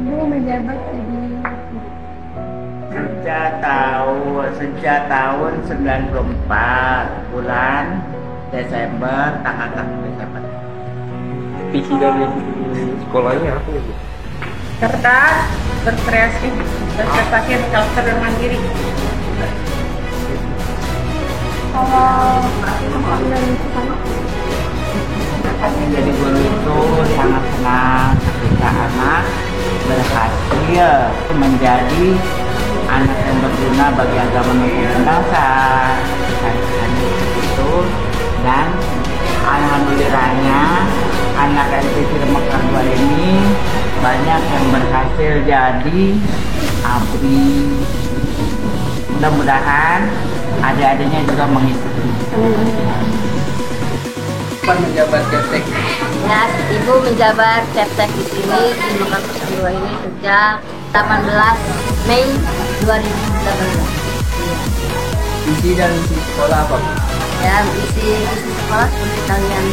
Ibu menjabat jadi sejak tahun 94 bulan Desember tanggal 1 Desember. Visi dari sekolahnya apa ya, Bu? cerdas, berkreasi, berprestasi, karakter dan mandiri. Kalau Jadi guru itu sangat senang ketika anak berhasil menjadi anak yang berguna bagi agama maupun bangsa. Itu dan alhamdulillahnya anak SPC Mekar 2 ini banyak yang berhasil jadi ABRI. Mudah-mudahan adik-adiknya juga mengikuti. Menjabat Keptek. Ya, Ibu menjabat Keptek di sini di Mekar 2 ini sejak 18 Mei 2018. Visi dan misi sekolah apa, Bu? Ya, isi sekolah seperti kalian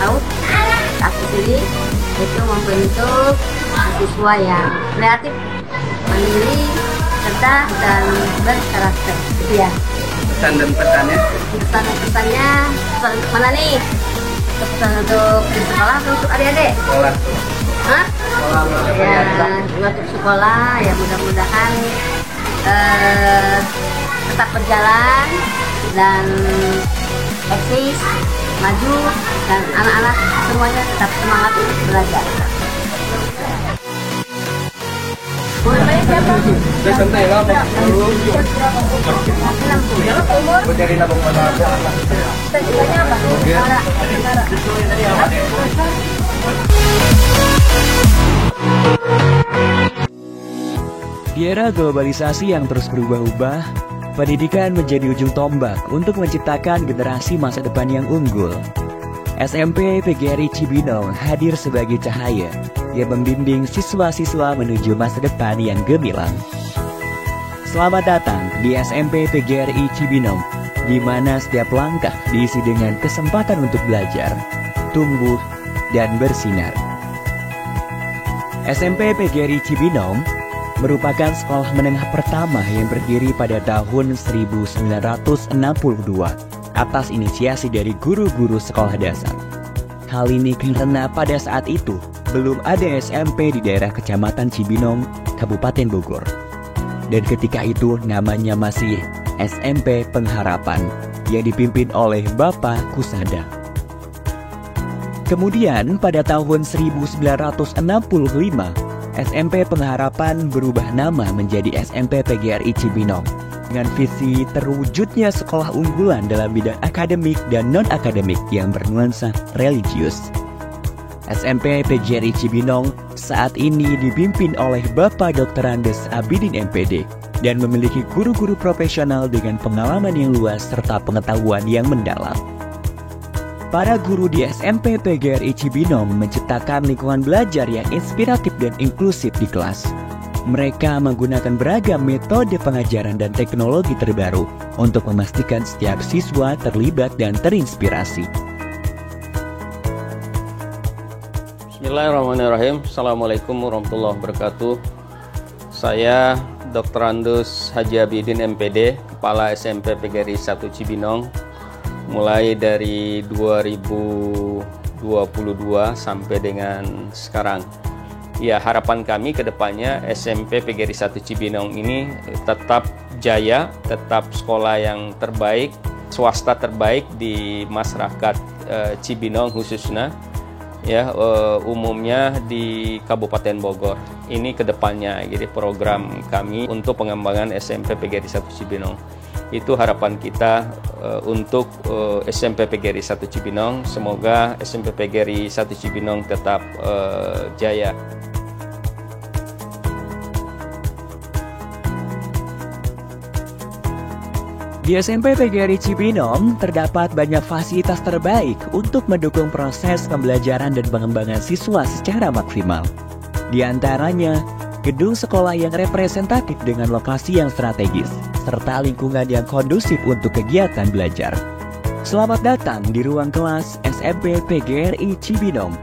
tahu, aku sendiri itu membentuk siswa yang kreatif, mandiri, cerdas dan berkarakter. Itu ya. Pesan dan pesannya? Pesan-pesannya untuk mana nih? Pesan untuk di sekolah atau untuk adik-adik? Sekolah. Hah? Sekolah Ya, untuk sekolah ya mudah-mudahan tetap berjalan dan eksis, maju, dan anak-anak semuanya tetap semangat untuk belajar. Udah santai lah, umur dari nabung modal. Tujuannya apa? Di era globalisasi yang terus berubah-ubah, pendidikan menjadi ujung tombak untuk menciptakan generasi masa depan yang unggul. SMP PGRI Cibinong hadir sebagai cahaya yang membimbing siswa-siswa menuju masa depan yang gemilang. Selamat datang di SMP PGRI Cibinong, di mana setiap langkah diisi dengan kesempatan untuk belajar, tumbuh, dan bersinar. SMP PGRI Cibinong merupakan sekolah menengah pertama yang berdiri pada tahun 1962 atas inisiasi dari guru-guru sekolah dasar. Hal ini karena pada saat itu belum ada SMP di daerah Kecamatan Cibinong, Kabupaten Bogor. Dan ketika itu namanya masih SMP Pengharapan yang dipimpin oleh Bapak Kusada. Kemudian pada tahun 1965, SMP Pengharapan berubah nama menjadi SMP PGRI Cibinong dengan visi terwujudnya sekolah unggulan dalam bidang akademik dan non-akademik yang bernuansa religius. SMP PGRI Cibinong saat ini dipimpin oleh Bapak Dr. Andes Abidin MPD dan memiliki guru-guru profesional dengan pengalaman yang luas serta pengetahuan yang mendalam. Para guru di SMP PGRI Cibinong menciptakan lingkungan belajar yang inspiratif dan inklusif di kelas. Mereka menggunakan beragam metode pengajaran dan teknologi terbaru untuk memastikan setiap siswa terlibat dan terinspirasi. Bismillahirrahmanirrahim. Assalamualaikum warahmatullahi wabarakatuh. Saya Dr. Andus Haji Abidin MPD, Kepala SMP PGRI 1 Cibinong, mulai dari 2022 sampai dengan sekarang. Ya, harapan kami ke depannya SMP PGRI 1 Cibinong ini tetap jaya, tetap sekolah yang terbaik, swasta terbaik di masyarakat Cibinong khususnya, ya umumnya di Kabupaten Bogor. Ini ke depannya, jadi program kami untuk pengembangan SMP PGRI 1 Cibinong. Itu harapan kita untuk SMP PGRI 1 Cibinong. Semoga SMP PGRI 1 Cibinong tetap jaya. Di SMP PGRI Cibinong terdapat banyak fasilitas terbaik untuk mendukung proses pembelajaran dan pengembangan siswa secara maksimal. Di antaranya, gedung sekolah yang representatif dengan lokasi yang strategis, serta lingkungan yang kondusif untuk kegiatan belajar. Selamat datang di ruang kelas SMP PGRI Cibinong.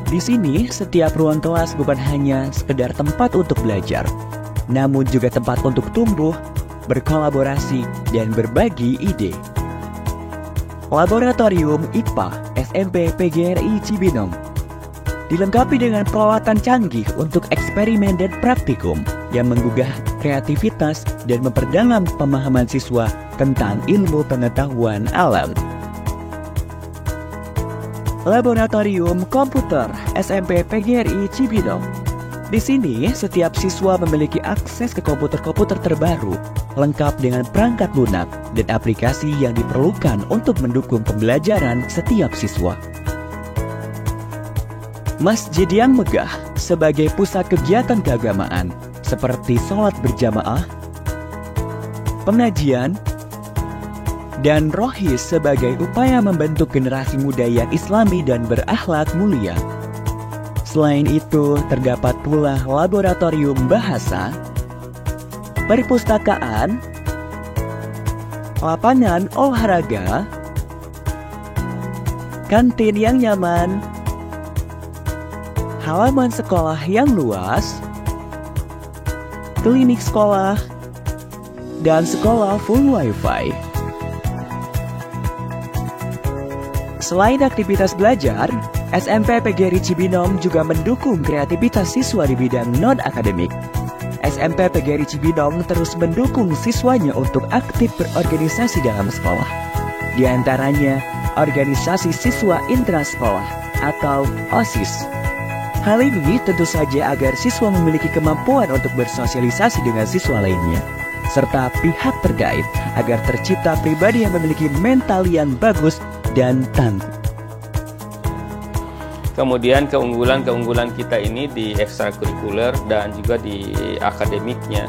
Di sini, setiap ruang kelas bukan hanya sekedar tempat untuk belajar, namun juga tempat untuk tumbuh, berkolaborasi, dan berbagi ide. Laboratorium IPA SMP PGRI Cibinong dilengkapi dengan peralatan canggih untuk eksperimen dan praktikum yang menggugah kreativitas dan memperdalam pemahaman siswa tentang ilmu pengetahuan alam. Laboratorium Komputer SMP PGRI Cibinong. Di sini, setiap siswa memiliki akses ke komputer-komputer terbaru, lengkap dengan perangkat lunak dan aplikasi yang diperlukan untuk mendukung pembelajaran setiap siswa. Masjid yang megah sebagai pusat kegiatan keagamaan seperti sholat berjamaah, pengajian, dan rohis sebagai upaya membentuk generasi muda yang islami dan berakhlak mulia. Selain itu, terdapat pula laboratorium bahasa, perpustakaan, lapangan olahraga, kantin yang nyaman, halaman sekolah yang luas, klinik sekolah, dan sekolah full wifi. Selain aktivitas belajar, SMP PGRI Cibinong juga mendukung kreativitas siswa di bidang non-akademik. SMP PGRI Cibinong terus mendukung siswanya untuk aktif berorganisasi dalam sekolah. Di antaranya, organisasi siswa intrasekolah atau OSIS. Hal ini tentu saja agar siswa memiliki kemampuan untuk bersosialisasi dengan siswa lainnya, serta pihak terkait agar tercipta pribadi yang memiliki mental yang bagus dan tangguh. Kemudian keunggulan-keunggulan kita ini di ekstrakurikuler dan juga di akademiknya.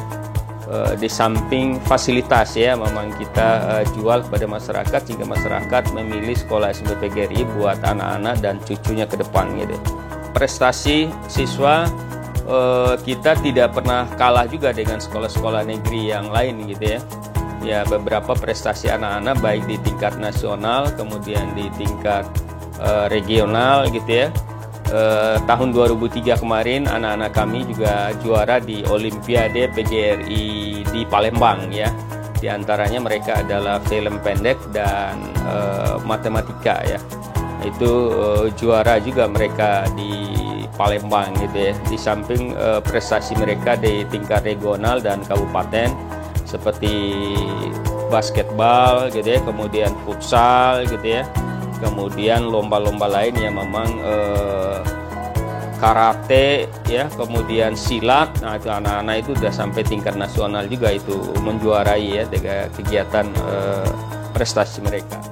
Di samping fasilitas ya, memang kita jual kepada masyarakat sehingga masyarakat memilih sekolah SMP PGRI buat anak-anak dan cucunya ke depan gitu. Prestasi siswa kita tidak pernah kalah juga dengan sekolah-sekolah negeri yang lain gitu ya. Ya, beberapa prestasi anak-anak baik di tingkat nasional kemudian di tingkat regional gitu ya. Tahun 2003 kemarin anak-anak kami juga juara di Olimpiade PGRI di Palembang ya. Di antaranya mereka adalah film pendek dan matematika ya. Itu juara juga mereka di Palembang gitu ya. Di samping prestasi mereka di tingkat regional dan kabupaten seperti basketball gitu ya, kemudian futsal gitu ya, kemudian lomba-lomba lain yang memang karate ya, kemudian silat. Nah, itu anak-anak itu sudah sampai tingkat nasional juga itu menjuarai ya dengan kegiatan prestasi mereka.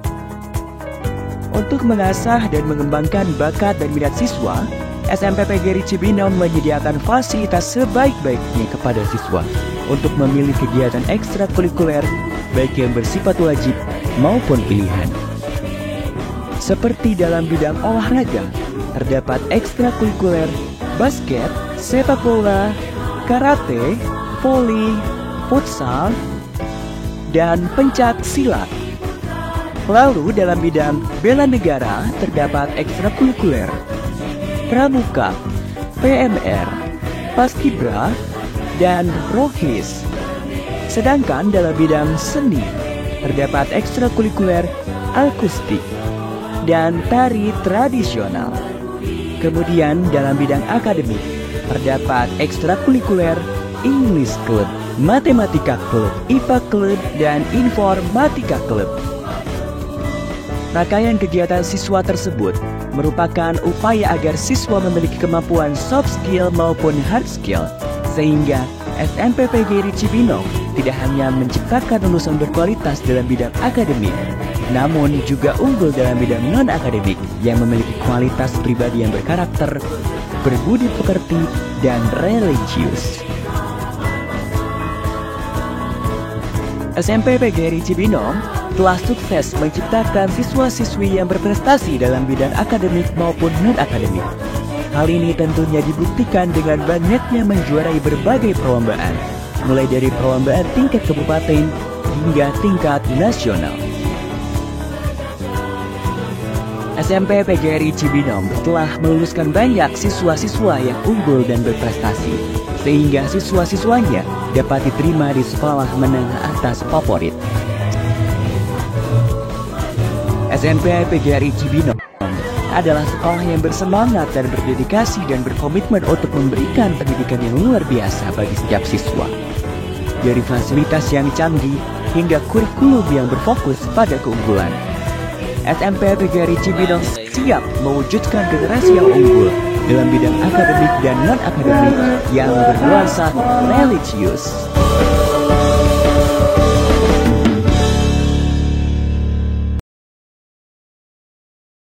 Untuk mengasah dan mengembangkan bakat dan minat siswa, SMP PGRI Cibinong menyediakan fasilitas sebaik-baiknya kepada siswa untuk memilih kegiatan ekstrakurikuler baik yang bersifat wajib maupun pilihan. Seperti dalam bidang olahraga, terdapat ekstrakurikuler basket, sepak bola, karate, voli, futsal, dan pencak silat. Lalu dalam bidang bela negara terdapat ekstrakurikuler pramuka, PMR, paskibra, dan rohis. Sedangkan dalam bidang seni terdapat ekstrakurikuler akustik dan tari tradisional. Kemudian dalam bidang akademik terdapat ekstrakurikuler English Club, Matematika Club, IPA Club, dan Informatika Club. Rangkaian kegiatan siswa tersebut merupakan upaya agar siswa memiliki kemampuan soft skill maupun hard skill, sehingga SMP PGRI Cibinong tidak hanya menciptakan lulusan berkualitas dalam bidang akademik, namun juga unggul dalam bidang non-akademik yang memiliki kualitas pribadi yang berkarakter, berbudi pekerti, dan religius. SMP PGRI Cibinong telah sukses menciptakan siswa-siswi yang berprestasi dalam bidang akademik maupun non-akademik. Hal ini tentunya dibuktikan dengan banyaknya menjuarai berbagai perlombaan, mulai dari perlombaan tingkat kabupaten hingga tingkat nasional. SMP PGRI Cibinong telah meluluskan banyak siswa-siswa yang unggul dan berprestasi, sehingga siswa-siswanya dapat diterima di sekolah menengah atas favorit. SMP PGRI Cibinong adalah sekolah yang bersemangat dan berdedikasi dan berkomitmen untuk memberikan pendidikan yang luar biasa bagi setiap siswa. Dari fasilitas yang canggih hingga kurikulum yang berfokus pada keunggulan, SMP PGRI Cibinong siap mewujudkan generasi yang unggul dalam bidang akademik dan non-akademik yang bernuansa religius.